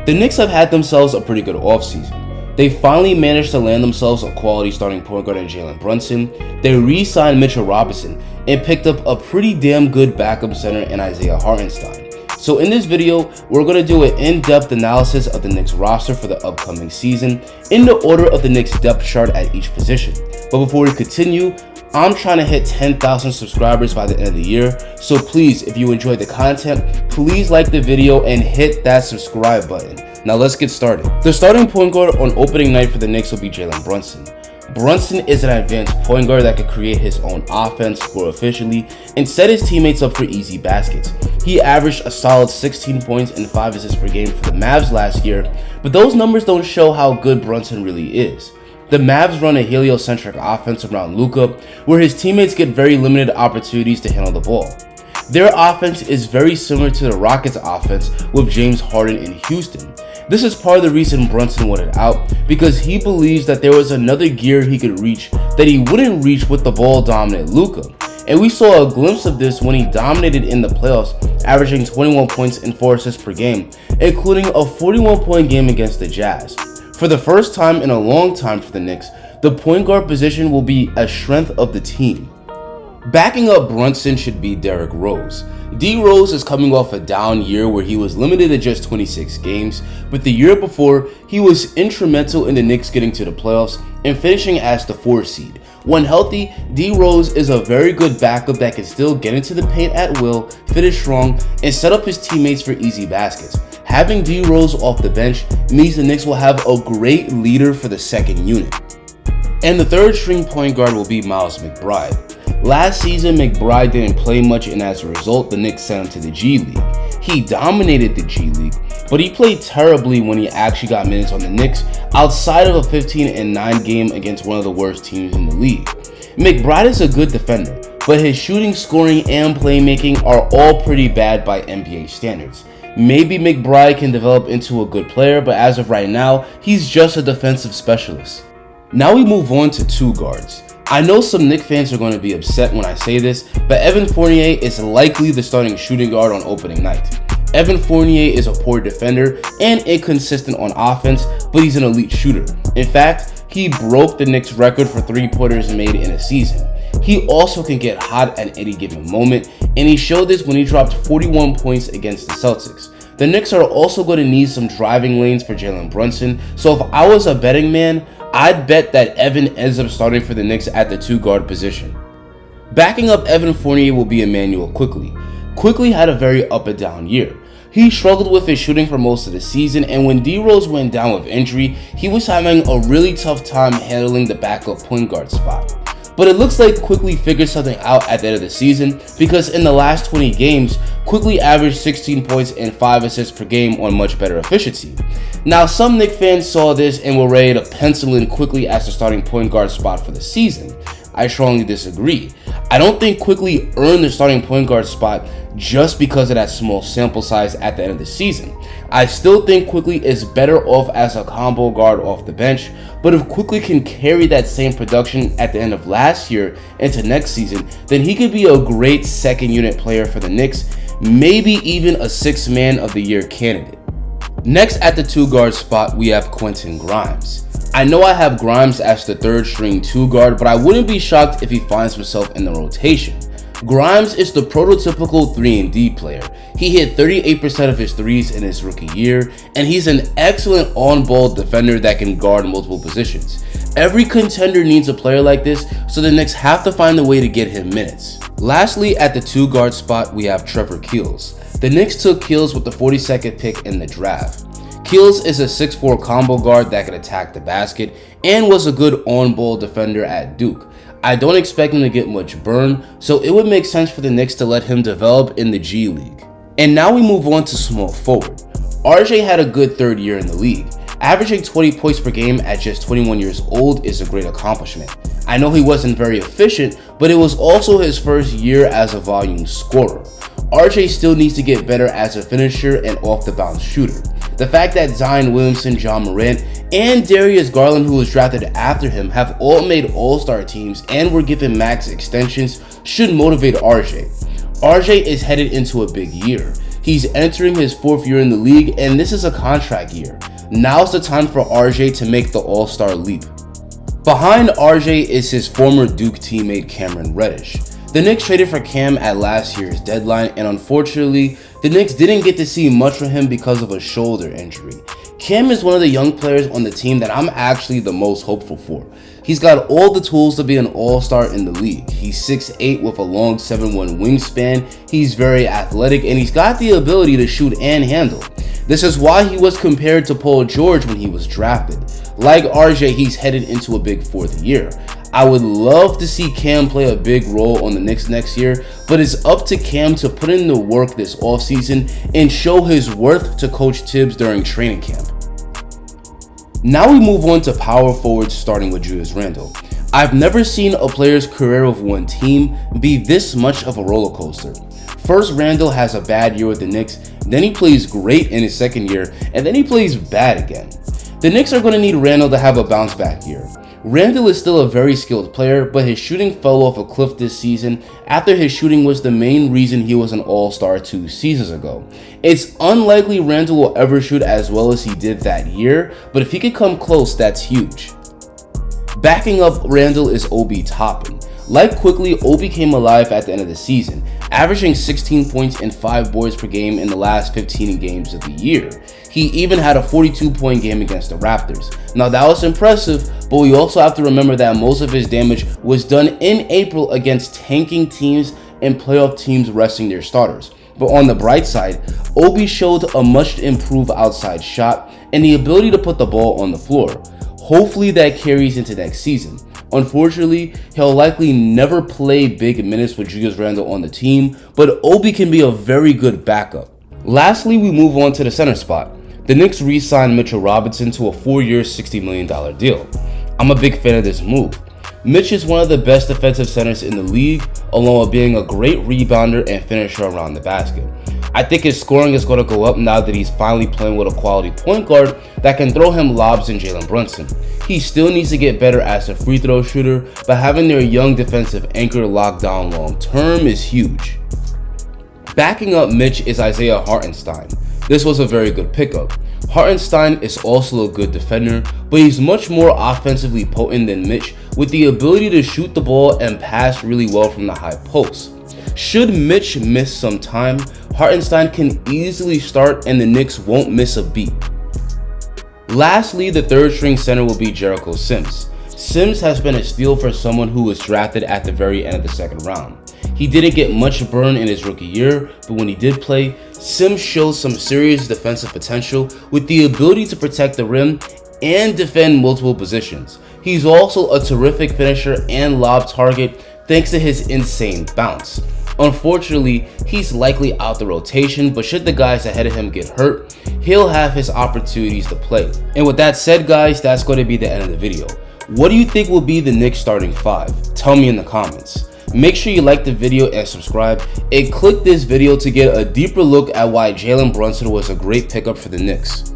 The Knicks have had themselves a pretty good offseason. They finally managed to land themselves a quality starting point guard in Jalen Brunson. They re-signed Mitchell Robinson and picked up a pretty damn good backup center in Isaiah Hartenstein. So in this video, we're going to do an in-depth analysis of the Knicks roster for the upcoming season in the order of the Knicks depth chart at each position. But before we continue, I'm trying to hit 10,000 subscribers by the end of the year, so please, if you enjoyed the content, please like the video and hit that subscribe button. Now let's get started. The starting point guard on opening night for the Knicks will be Jalen Brunson. Brunson is an advanced point guard that could create his own offense, score efficiently, and set his teammates up for easy baskets. He averaged a solid 16 points and 5 assists per game for the Mavs last year, but those numbers don't show how good Brunson really is. The Mavs run a heliocentric offense around Luka, where his teammates get very limited opportunities to handle the ball. Their offense is very similar to the Rockets' offense with James Harden in Houston. This is part of the reason Brunson wanted out, because he believes that there was another gear he could reach that he wouldn't reach with the ball-dominant Luka. And we saw a glimpse of this when he dominated in the playoffs, averaging 21 points and 4 assists per game, including a 41-point game against the Jazz. For the first time in a long time for the Knicks, the point guard position will be a strength of the team. Backing up Brunson should be Derrick Rose. D Rose is coming off a down year where he was limited to just 26 games, but the year before, he was instrumental in the Knicks getting to the playoffs and finishing as the 4th seed. When healthy, D Rose is a very good backup that can still get into the paint at will, finish strong, and set up his teammates for easy baskets. Having D Rose off the bench means the Knicks will have a great leader for the second unit. And the third string point guard will be Miles McBride. Last season, McBride didn't play much, and as a result, the Knicks sent him to the G League. He dominated the G League, but he played terribly when he actually got minutes on the Knicks outside of a 15-9 game against one of the worst teams in the league. McBride is a good defender, but his shooting, scoring, and playmaking are all pretty bad by NBA standards. Maybe McBride can develop into a good player, but as of right now, he's just a defensive specialist. Now we move on to two guards. I know some Knicks fans are going to be upset when I say this, but Evan Fournier is likely the starting shooting guard on opening night. Evan Fournier is a poor defender and inconsistent on offense, but he's an elite shooter. In fact, he broke the Knicks record for three-pointers made in a season. He also can get hot at any given moment, and he showed this when he dropped 41 points against the Celtics. The Knicks are also going to need some driving lanes for Jalen Brunson, so if I was a betting man, I'd bet that Evan ends up starting for the Knicks at the two-guard position. Backing up Evan Fournier will be Immanuel Quickley. Quickley had a very up and down year. He struggled with his shooting for most of the season, and when D Rose went down with injury, he was having a really tough time handling the backup point guard spot. But it looks like Quickley figured something out at the end of the season, because in the last 20 games, Quickley averaged 16 points and 5 assists per game on much better efficiency. Now, some Knicks fans saw this and were ready to pencil in Quickley as the starting point guard spot for the season. I strongly disagree. I don't think Quickley earned the starting point guard spot just because of that small sample size at the end of the season. I still think Quickley is better off as a combo guard off the bench, but if Quickley can carry that same production at the end of last year into next season, then he could be a great second unit player for the Knicks, maybe even a 6th man of the year candidate. Next at the two guard spot, we have Quentin Grimes. I know I have Grimes as the third string two guard, but I wouldn't be shocked if he finds himself in the rotation. Grimes is the prototypical 3-and-D player. He hit 38% of his threes in his rookie year, and he's an excellent on-ball defender that can guard multiple positions. Every contender needs a player like this, so the Knicks have to find a way to get him minutes. Lastly, at the two guard spot, we have Trevor Keels. The Knicks took Keels with the 42nd pick in the draft. Keels is a 6'4" combo guard that can attack the basket and was a good on-ball defender at Duke. I don't expect him to get much burn, so it would make sense for the Knicks to let him develop in the G League. And now we move on to small forward. RJ had a good third year in the league. Averaging 20 points per game at just 21 years old is a great accomplishment. I know he wasn't very efficient, but it was also his first year as a volume scorer. RJ still needs to get better as a finisher and off-the-bounce shooter. The fact that Zion Williamson, John Morant, and Darius Garland, who was drafted after him, have all made all-star teams and were given max extensions should motivate RJ. RJ is headed into a big year. He's entering his 4th year in the league, and this is a contract year. Now's the time for RJ to make the all-star leap. Behind RJ is his former Duke teammate Cameron Reddish. The Knicks traded for Cam at last year's deadline, and unfortunately, the Knicks didn't get to see much from him because of a shoulder injury. Cam is one of the young players on the team that I'm actually the most hopeful for. He's got all the tools to be an all-star in the league. He's 6'8" with a long 7'1" wingspan, he's very athletic, and he's got the ability to shoot and handle. This is why he was compared to Paul George when he was drafted. Like RJ, he's headed into a big 4th year. I would love to see Cam play a big role on the Knicks next year, but it's up to Cam to put in the work this offseason and show his worth to Coach Tibbs during training camp. Now we move on to power forwards, starting with Julius Randle. I've never seen a player's career with one team be this much of a roller coaster. First, Randle has a bad year with the Knicks, then he plays great in his 2nd year, and then he plays bad again. The Knicks are going to need Randle to have a bounce back year. Randle is still a very skilled player, but his shooting fell off a cliff this season after his shooting was the main reason he was an all-star 2 seasons ago. It's unlikely Randle will ever shoot as well as he did that year, but if he could come close, that's huge. Backing up Randle is Obi Toppin. Like Quickly, Obi came alive at the end of the season, averaging 16 points and 5 boards per game in the last 15 games of the year. He even had a 42-point game against the Raptors. Now that was impressive, but we also have to remember that most of his damage was done in April against tanking teams and playoff teams resting their starters. But on the bright side, Obi showed a much improved outside shot and the ability to put the ball on the floor. Hopefully that carries into next season. Unfortunately, he'll likely never play big minutes with Julius Randle on the team, but Obi can be a very good backup. Lastly, we move on to the center spot. The Knicks re-signed Mitchell Robinson to a 4-year, $60 million deal. I'm a big fan of this move. Mitch is one of the best defensive centers in the league, along with being a great rebounder and finisher around the basket. I think his scoring is going to go up now that he's finally playing with a quality point guard that can throw him lobs in Jalen Brunson. He still needs to get better as a free throw shooter, but having their young defensive anchor locked down long term is huge. Backing up Mitch is Isaiah Hartenstein. This was a very good pickup. Hartenstein is also a good defender, but he's much more offensively potent than Mitch with the ability to shoot the ball and pass really well from the high post. Should Mitch miss some time, Hartenstein can easily start and the Knicks won't miss a beat. Lastly, the 3rd string center will be Jericho Sims. Sims has been a steal for someone who was drafted at the very end of the 2nd round. He didn't get much burn in his rookie year, but when he did play, Sims showed some serious defensive potential with the ability to protect the rim and defend multiple positions. He's also a terrific finisher and lob target thanks to his insane bounce. Unfortunately, he's likely out the rotation, but should the guys ahead of him get hurt, he'll have his opportunities to play. And with that said, guys, that's going to be the end of the video. What do you think will be the Knicks starting 5? Tell me in the comments. Make sure you like the video and subscribe, and click this video to get a deeper look at why Jalen Brunson was a great pickup for the Knicks.